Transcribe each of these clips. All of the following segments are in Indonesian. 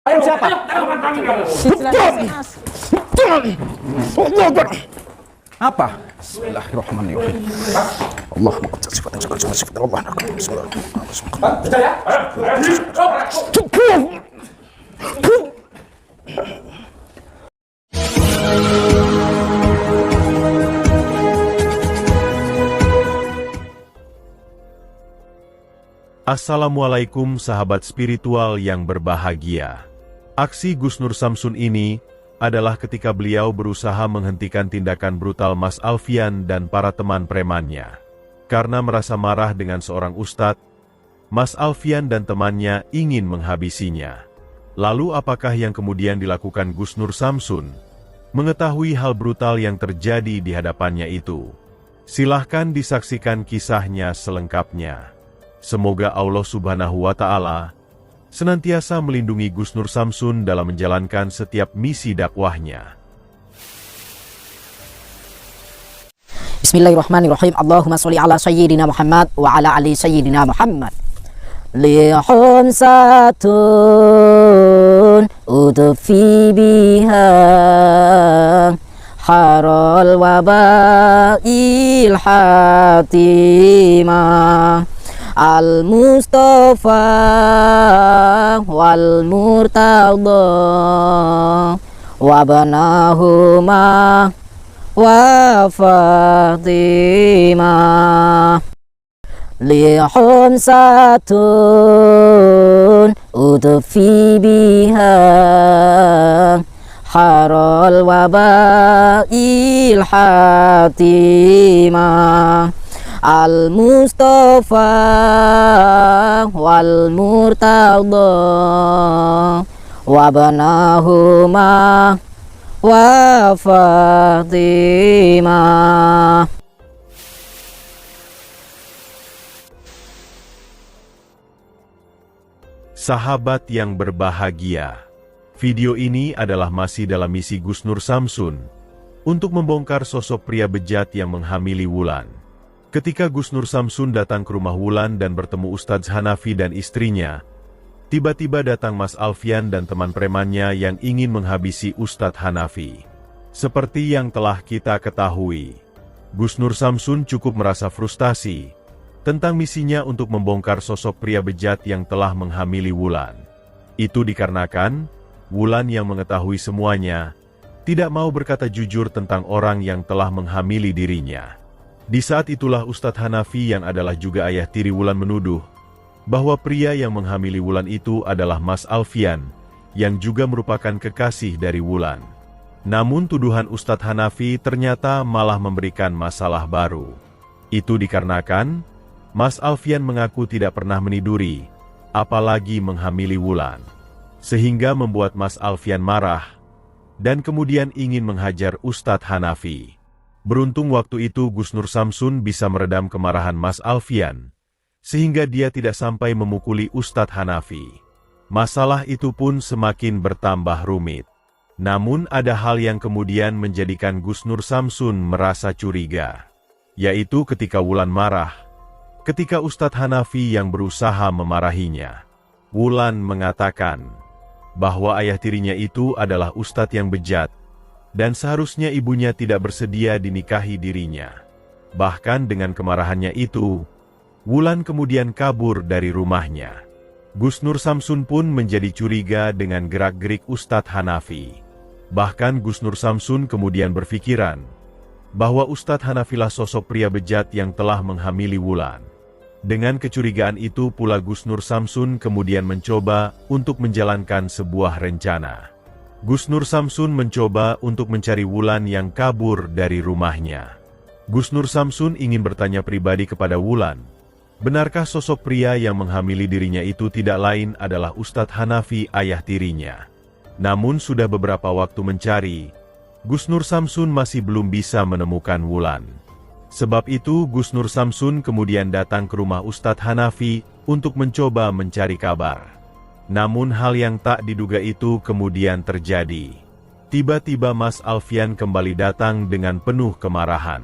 Ayo siapa? Apa? Bismillahirrahmanirrahim. Allahumma qad sifatnya segala semua sifat Allah. Assalamualaikum sahabat spiritual yang berbahagia. Aksi Gus Nur Samsun ini adalah ketika beliau berusaha menghentikan tindakan brutal Mas Alfian dan para teman premannya. Karena merasa marah dengan seorang ustadz, Mas Alfian dan temannya ingin menghabisinya. Lalu apakah yang kemudian dilakukan Gus Nur Samsun? Mengetahui hal brutal yang terjadi di hadapannya itu, silahkan disaksikan kisahnya selengkapnya. Semoga Allah Subhanahu wa Ta'ala senantiasa melindungi Gus Nur Samsun dalam menjalankan setiap misi dakwahnya. Bismillahirrahmanirrahim. Allahumma sholli ala sayyidina Muhammad wa ala ali sayyidina Muhammad. Lihum satun udfi biha harul wabail hatimah. Al-Mustafa wal-Murtada wabanahuma wa Fatimah. Lihum satun udfi biha harul wabail hatimah. Al-Mustafa wal-Murtada wabanahuma wa Fatimah. Sahabat yang berbahagia, video ini adalah masih dalam misi Gus Nur Samsun untuk membongkar sosok pria bejat yang menghamili Wulan. Ketika Gus Nur Samsun datang ke rumah Wulan dan bertemu Ustadz Hanafi dan istrinya, tiba-tiba datang Mas Alfian dan teman premannya yang ingin menghabisi Ustadz Hanafi. Seperti yang telah kita ketahui, Gus Nur Samsun cukup merasa frustasi tentang misinya untuk membongkar sosok pria bejat yang telah menghamili Wulan. Itu dikarenakan Wulan yang mengetahui semuanya tidak mau berkata jujur tentang orang yang telah menghamili dirinya. Di saat itulah Ustadz Hanafi yang adalah juga ayah tiri Wulan menuduh bahwa pria yang menghamili Wulan itu adalah Mas Alfian yang juga merupakan kekasih dari Wulan. Namun tuduhan Ustadz Hanafi ternyata malah memberikan masalah baru. Itu dikarenakan Mas Alfian mengaku tidak pernah meniduri, apalagi menghamili Wulan, sehingga membuat Mas Alfian marah dan kemudian ingin menghajar Ustadz Hanafi. Beruntung waktu itu Gus Nur Samsun bisa meredam kemarahan Mas Alfian, sehingga dia tidak sampai memukuli Ustadz Hanafi. Masalah itu pun semakin bertambah rumit. Namun ada hal yang kemudian menjadikan Gus Nur Samsun merasa curiga, yaitu ketika Wulan marah, ketika Ustadz Hanafi yang berusaha memarahinya. Wulan mengatakan bahwa ayah tirinya itu adalah Ustadz yang bejat, dan seharusnya ibunya tidak bersedia dinikahi dirinya. Bahkan dengan kemarahannya itu, Wulan kemudian kabur dari rumahnya. Gus Nur Samsun pun menjadi curiga dengan gerak-gerik Ustadz Hanafi. Bahkan Gus Nur Samsun kemudian berpikiran bahwa Ustadz Hanafilah sosok pria bejat yang telah menghamili Wulan. Dengan kecurigaan itu pula Gus Nur Samsun kemudian mencoba untuk menjalankan sebuah rencana. Gus Nur Samsun mencoba untuk mencari Wulan yang kabur dari rumahnya. Gus Nur Samsun ingin bertanya pribadi kepada Wulan, benarkah sosok pria yang menghamili dirinya itu tidak lain adalah Ustadz Hanafi ayah tirinya? Namun sudah beberapa waktu mencari, Gus Nur Samsun masih belum bisa menemukan Wulan. Sebab itu Gus Nur Samsun kemudian datang ke rumah Ustadz Hanafi untuk mencoba mencari kabar. Namun hal yang tak diduga itu kemudian terjadi. Tiba-tiba Mas Alfian kembali datang dengan penuh kemarahan.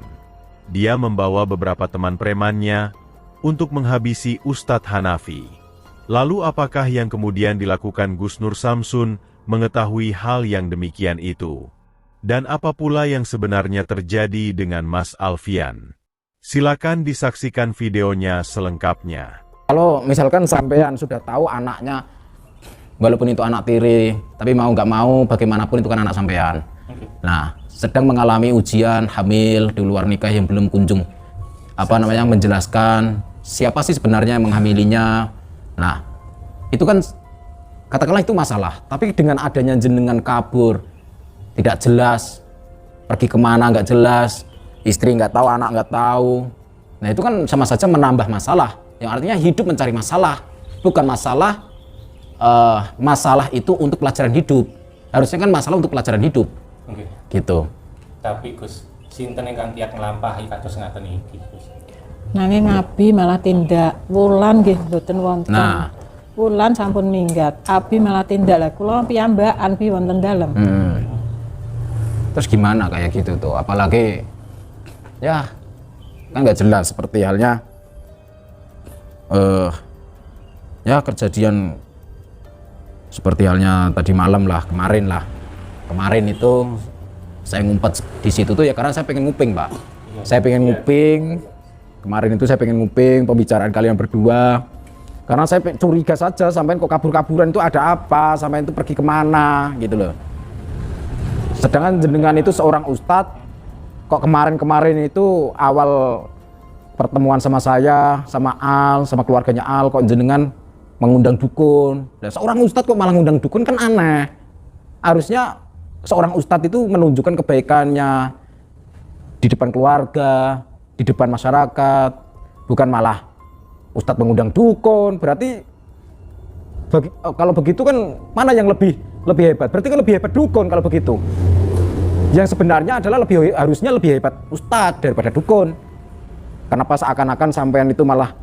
Dia membawa beberapa teman premannya untuk menghabisi Ustadz Hanafi. Lalu apakah yang kemudian dilakukan Gus Nur Samsun mengetahui hal yang demikian itu? Dan apa pula yang sebenarnya terjadi dengan Mas Alfian? Silakan disaksikan videonya selengkapnya. Kalau misalkan sampean sudah tahu anaknya, walaupun itu anak tiri, tapi mau nggak mau bagaimanapun itu kan anak sampean. Nah, sedang mengalami ujian hamil di luar nikah yang belum kunjung menjelaskan siapa sih sebenarnya yang menghamilinya. Nah, itu kan katakanlah itu masalah. Tapi dengan adanya jenengan kabur, tidak jelas, pergi kemana nggak jelas, istri nggak tahu, anak nggak tahu. Nah, itu kan sama saja menambah masalah. Yang artinya hidup mencari masalah, bukan masalah. Masalah itu untuk pelajaran hidup. Harusnya kan masalah untuk pelajaran hidup. Gitu. Tapi Gus, sinten ingkang tiyang nglampahi kados ngaten iki, Gus? Nanging Abi malah tindak, Wulan nggih mboten wonten. Nah. Wulan sampun minggat, Abi malah tindak. Lah kula piyambakan pi wonten dalem. Terus gimana kayak gitu tuh? Apalagi ya kan nggak jelas seperti halnya ya kejadian seperti halnya tadi malam lah, kemarin itu saya ngumpet di situ tuh ya karena saya pengen nguping, Pak. Saya pengen nguping. Kemarin itu saya pengen nguping pembicaraan kalian berdua. Karena saya curiga saja sampai kok kabur-kaburan itu ada apa, sampai itu pergi kemana gitu loh. Sedangkan jenengan itu seorang ustadz, kok kemarin itu awal pertemuan sama saya, sama Al, sama keluarganya Al, kok jenengan mengundang dukun. Nah, seorang ustadz kok malah ngundang dukun kan aneh. Harusnya seorang ustadz itu menunjukkan kebaikannya di depan keluarga, di depan masyarakat, bukan malah ustadz mengundang dukun. Berarti kalau begitu kan mana yang lebih hebat? Berarti kan lebih hebat dukun kalau begitu. Yang sebenarnya adalah harusnya lebih hebat ustadz daripada dukun. Kenapa seakan-akan sampean itu malah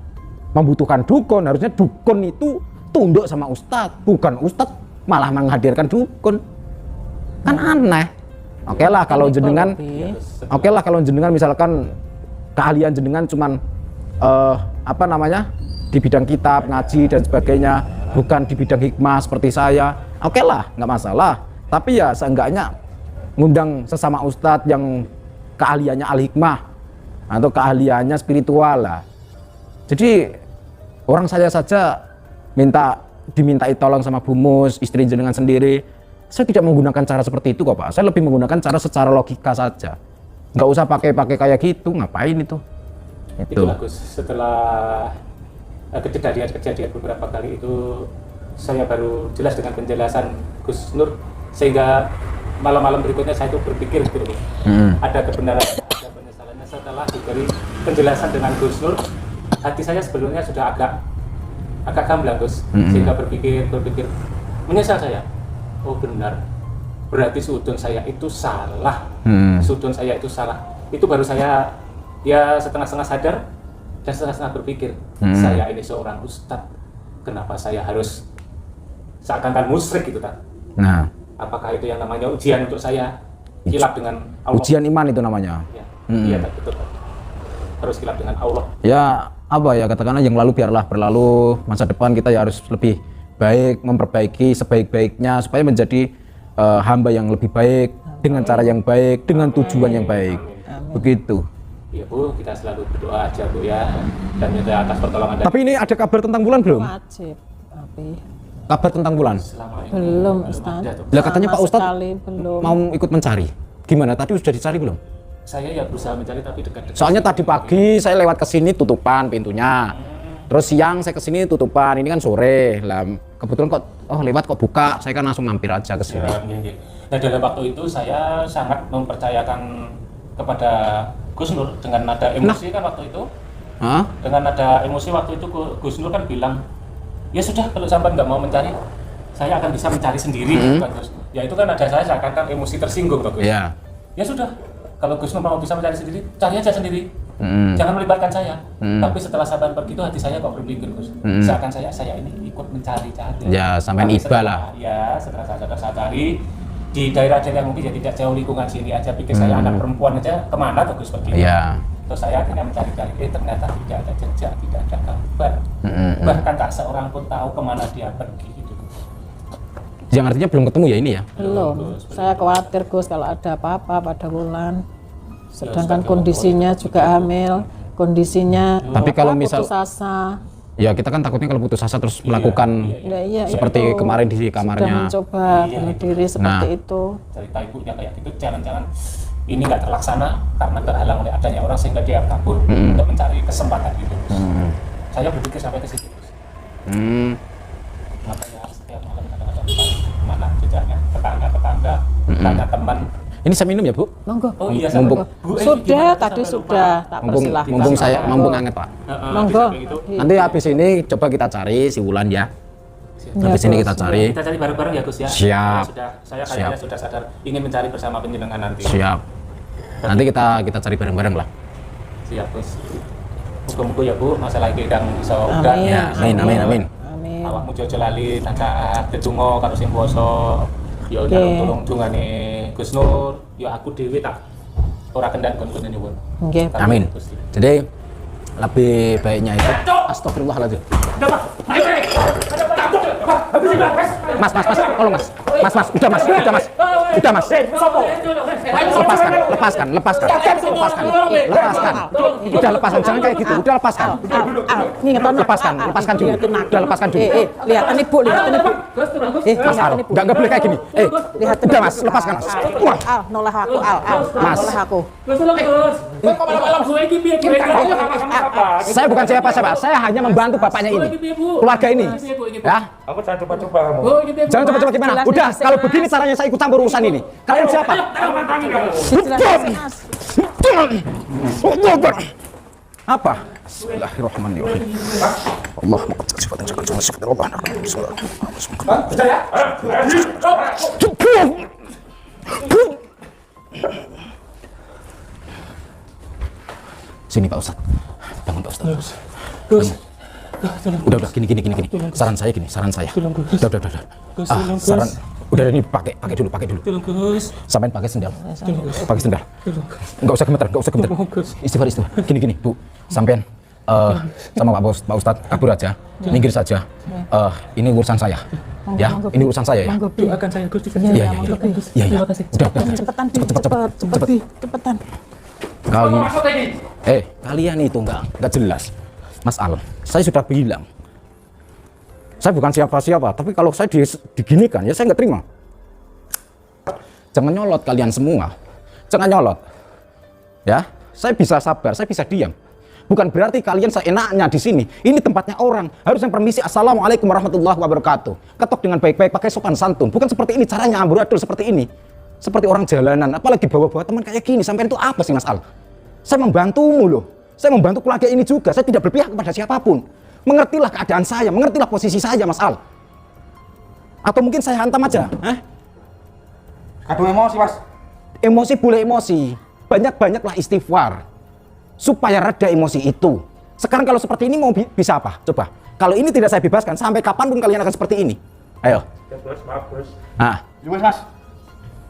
membutuhkan dukun? Harusnya dukun itu tunduk sama ustadz, bukan ustadz malah menghadirkan dukun. Kan aneh. Oke lah kalau jenengan misalkan keahlian jenengan cuman di bidang kitab, ngaji dan sebagainya, bukan di bidang hikmah seperti saya. Oke lah, nggak masalah. Tapi ya seenggaknya ngundang sesama ustadz yang keahliannya al-hikmah atau keahliannya spiritual lah. Jadi orang saya saja dimintai tolong sama Bu Mus, istri jenengan sendiri. Saya tidak menggunakan cara seperti itu kok, Pak. Saya lebih menggunakan cara secara logika saja. Nggak usah pakai kayak gitu, ngapain itu? Itu bagus. Setelah kejadian beberapa kali itu, saya baru jelas dengan penjelasan Gus Nur, sehingga malam-malam berikutnya saya itu berpikir gitu loh. Ada kebenaran, ada penyesalannya setelah diberi penjelasan dengan Gus Nur. Hati saya sebelumnya sudah agak gamblang, Gus, sehingga berpikir menyesal saya. Oh benar, berarti sudun saya itu salah. Sudun saya itu salah. Itu baru saya ya setengah-setengah sadar dan setengah-setengah berpikir, saya ini seorang ustadz, kenapa saya harus seakan-akan musyrik gitu, tak? Nah, apakah itu yang namanya ujian untuk saya? Kilap dengan Allah. Ujian iman itu namanya. Ya, iya, tak, betul. Harus kilap dengan Allah. Ya apa ya, katakanlah yang lalu biarlah berlalu. Masa depan kita ya harus lebih baik, memperbaiki sebaik-baiknya supaya menjadi hamba yang lebih baik, dengan cara yang baik, dengan tujuan yang baik. Begitu. Iya Bu, kita selalu berdoa aja Bu ya, dan minta atas pertolongan. Tapi ini ada kabar tentang bulan belum? Wajib, Abi. Kabar tentang bulan? Belum, Ustaz. Lah katanya Pak Ustadz belum. mau ikut mencari. Gimana? Tadi sudah dicari belum? Saya ya berusaha mencari tapi dekat-dekat. Soalnya tadi pagi saya lewat ke sini tutupan pintunya. Terus siang saya ke sini tutupan. Ini kan sore. Lah kebetulan lewat kok buka. Saya kan langsung mampir aja ke sini. Ya. Nah, dalam waktu itu saya sangat mempercayakan kepada Gus Nur dengan nada emosi kan waktu itu. Dengan nada emosi waktu itu Gus Nur kan bilang, ya sudah kalau sampai nggak mau mencari, saya akan bisa mencari sendiri. Bagus. Ya itu kan ada saya seakan-akan emosi tersinggung, Bagus. Iya. Ya sudah, kalau Gus Nur mau bisa mencari sendiri, cari aja sendiri. Jangan melibatkan saya. Tapi setelah sampai pergi itu hati saya kok berpikir, Gus. Seakan saya ini ikut mencari-cari. Ya, sampai iba lah. Ya, setelah saya cari di daerah yang mungkin ya tidak jauh lingkungan sini aja, pikir saya anak perempuan aja kemana tuh Gus pergi. Iya. Terus saya akhirnya mencari-cari, ternyata tidak ada jejak, tidak ada kabar. Bahkan tak seorang pun tahu kemana dia pergi gitu. Yang artinya belum ketemu ya ini ya? Belum. Saya khawatir Gus kalau ada apa-apa pada Wulan. Sedangkan kondisinya juga hamil, kondisinya Tapi kalau misal- putus asa. Ya kita kan takutnya kalau putus asa terus melakukan Iya, seperti itu. kemarin di Sudah kamarnya. mencoba bunuh diri seperti Nah. itu. Cerita ibunya kayak gitu, jangan-jangan ini nggak terlaksana karena terhalang oleh adanya orang sehingga dia kabur untuk mencari kesempatan gitu. Saya berpikir sampai ke situ. Makanya setiap malam kadang-kadang mana jejaknya, tetangga-tetangga, tanya teman. Ini saya minum ya Bu? Monggo. Oh iya, Mumpung- Bu, Sudah, gimana tadi sampai sudah, lupa? tak Mumpung, persilahkan. mumpung saya mumpung anget Pak. Monggo. Gitu. Nanti habis ini coba kita cari si Wulan ya. Ya, Habis ini Gus. kita cari. Kita cari bareng-bareng ya Gus ya. Siap. Saya kayaknya Siap. sudah sadar ingin mencari bersama penjenengan nanti. Siap. Nanti kita cari bareng-bareng lah. Siap Gus. Muga-muga ya Bu, masalah iki kang iso Amin. udah. Ya, amin, amin, amin. Amin. Awakmu jojo lali taat dedonga karo sing kuwasa. Ya Oke. tulung dungane Gus Nur, ya aku dhewe tak ora kendang kon nyuwun. Nggih. Amin. Jadi lebih baiknya itu astagfirullahaladzim. Mas, tolong mas. Mas, udah mas. Lepaskan. Udah lepaskan, jangan kayak gitu. Udah lepaskan. Lepaskan dulu. Udah lepaskan dulu. Lihatin ibu. Mas Al, nggak boleh kayak gini. Lihatin Udah mas, lepaskan mas. Wah, Al, noleh aku, Al. Mas. Noleh aku. saya bukan siapa-siapa. Saya hanya membantu bapaknya ini, keluarga ini. Ya, Aku jangan coba-coba kamu. jangan coba-coba gimana. Jelasin, Udah, Mas. kalau begini caranya saya ikut campur urusan ini. Kalian siapa? Jelasin, Mas. Apa? Bismillahirrahmanirrahim. Allahumma qad sifatun sakatun sifatun Allah. Sini Pak Ustadz. Bangun Pak Ustadz. Udah, gini. Saran saya gini. Udah. Saran. Udah ini pakai dulu. Sampein pakai sendal. Enggak usah gemeter. Istighfar. Gini, Bu. Sampein sama Pak Ustadz kabur aja. Minggir saja. Ini urusan saya. Ya, ini urusan saya ya. Doakan saya Gus. Iya. Terima kasih. Udah. Cepetan. Kalian itu enggak jelas. Mas Al, saya sudah bilang. Saya bukan siapa-siapa, tapi kalau saya diginikan ya saya nggak terima. Jangan nyolot kalian semua. Jangan nyolot. Ya, saya bisa sabar, saya bisa diam. Bukan berarti kalian seenaknya di sini. Ini tempatnya orang. Harusnya permisi. Assalamualaikum warahmatullahi wabarakatuh. Ketok dengan baik-baik, pakai sopan santun. Bukan seperti ini caranya amburadul seperti ini. Seperti orang jalanan, apalagi bawa-bawa teman kayak gini. Sampai itu apa sih Mas Al? Saya membantumu loh. Saya membantu keluarga ini juga. Saya tidak berpihak kepada siapapun. Mengertilah keadaan saya, mengertilah posisi saya Mas Al. Atau mungkin saya hantam aja. Kadung emosi, Mas. Emosi boleh emosi. Banyak-banyaklah istighfar. Supaya reda emosi itu. Sekarang kalau seperti ini mau bisa apa? Coba. Kalau ini tidak saya bebaskan, sampai kapanpun kalian akan seperti ini. Ayo. Ya, Bos, maaf, Bos. Nah, Mas.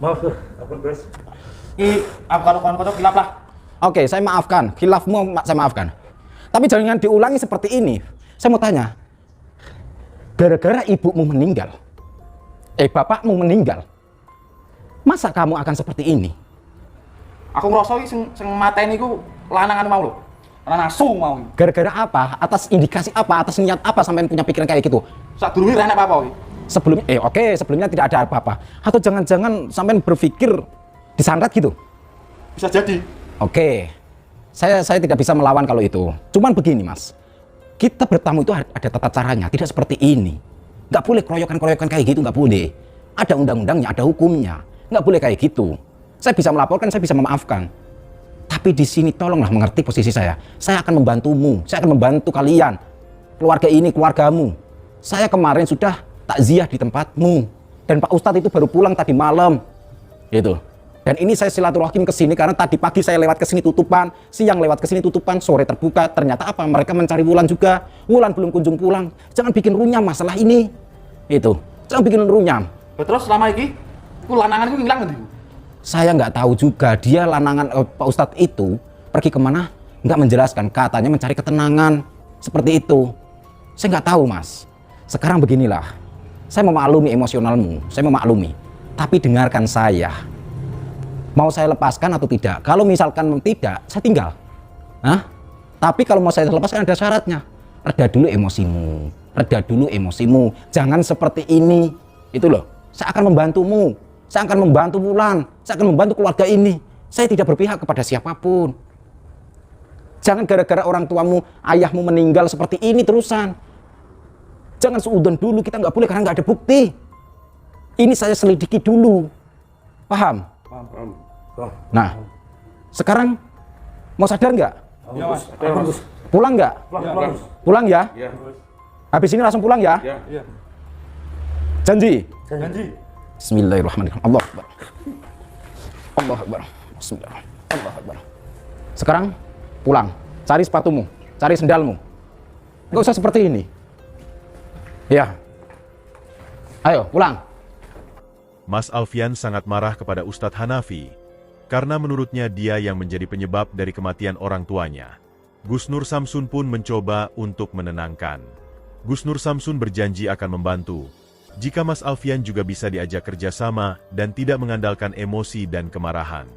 Maaf, ampun, Bos. Aku kalau kawan-kawan kilap lah. oke, saya maafkan. Khilafmu saya maafkan. Tapi jangan diulangi seperti ini. Saya mau tanya. Gara-gara ibumu meninggal. Bapakmu meninggal. Masa kamu akan seperti ini? Aku ngerasa iki sing mateni iku lanangan mau lho. Lanang asu mau. Gara-gara apa? Atas indikasi apa? Atas niat apa sampai punya pikiran kayak gitu? Sadurunge ra enak apa-apa iki. Sebelumnya, sebelumnya tidak ada apa-apa. Atau jangan-jangan sampai berpikir disantet gitu? Bisa jadi. Oke, saya tidak bisa melawan kalau itu. Cuman begini Mas, kita bertamu itu ada tata caranya, tidak seperti ini. Nggak boleh keroyokan-keroyokan kayak gitu, nggak boleh. Ada undang-undangnya, ada hukumnya. Nggak boleh kayak gitu. Saya bisa melaporkan, saya bisa memaafkan. Tapi di sini tolonglah mengerti posisi saya. Saya akan membantumu, saya akan membantu kalian. Keluarga ini, keluargamu. Saya kemarin sudah takziah di tempatmu. Dan Pak Ustadz itu baru pulang tadi malam. Gitu. Dan ini saya silaturahim ke sini karena tadi pagi saya lewat ke sini tutupan, siang lewat ke sini tutupan, sore terbuka. Ternyata apa? Mereka mencari Wulan juga. Wulan belum kunjung pulang. Jangan bikin runyam masalah ini. Itu. Jangan bikin runyam. Terus selama iki ku lanangan iku ilang ngendi? Saya nggak tahu juga dia lanangan Pak Ustadz itu pergi kemana. nggak menjelaskan, katanya mencari ketenangan seperti itu. Saya nggak tahu mas. Sekarang beginilah, saya memaklumi emosionalmu, saya memaklumi, tapi dengarkan saya. Mau saya lepaskan atau tidak? Kalau misalkan tidak, saya tinggal. Hah? Tapi kalau mau saya lepaskan ada syaratnya. Reda dulu emosimu, reda dulu emosimu. Jangan seperti ini. Itu loh. Saya akan membantumu. Saya akan membantu Wulan. Saya akan membantu keluarga ini. Saya tidak berpihak kepada siapapun. Jangan gara-gara orang tuamu, ayahmu meninggal seperti ini terusan. Jangan seudon dulu. Kita nggak boleh karena nggak ada bukti. Ini saya selidiki dulu. Paham? Paham. Nah, sekarang mau sadar nggak? Ya, Mas. Pulang nggak? Pulang ya? Iya. Habis ini langsung pulang ya? Iya. Janji? Janji. Bismillahirrahmanirrahim. Allah Akbar. Allah Akbar. Bismillahirrahmanirrahim. Allah Akbar. Sekarang pulang. Cari sepatumu, cari sendalmu. Nggak usah seperti ini. Ya. Ayo, pulang. Mas Alfian sangat marah kepada Ustadz Hanafi, karena menurutnya dia yang menjadi penyebab dari kematian orang tuanya. Gus Nur Samsun pun mencoba untuk menenangkan. Gus Nur Samsun berjanji akan membantu, jika Mas Alfian juga bisa diajak kerjasama dan tidak mengandalkan emosi dan kemarahan.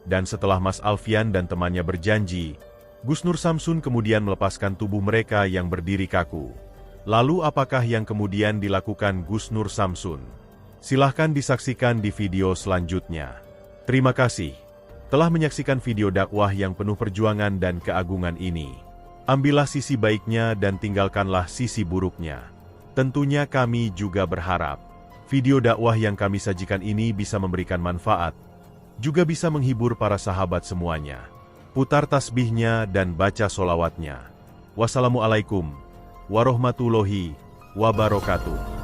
Dan setelah Mas Alfian dan temannya berjanji, Gus Nur Samsun kemudian melepaskan tubuh mereka yang berdiri kaku. Lalu apakah yang kemudian dilakukan Gus Nur Samsun? Silahkan disaksikan di video selanjutnya. Terima kasih telah menyaksikan video dakwah yang penuh perjuangan dan keagungan ini. Ambillah sisi baiknya dan tinggalkanlah sisi buruknya. Tentunya kami juga berharap video dakwah yang kami sajikan ini bisa memberikan manfaat, juga bisa menghibur para sahabat semuanya. Putar tasbihnya dan baca solawatnya. Wassalamualaikum warahmatullahi wabarakatuh.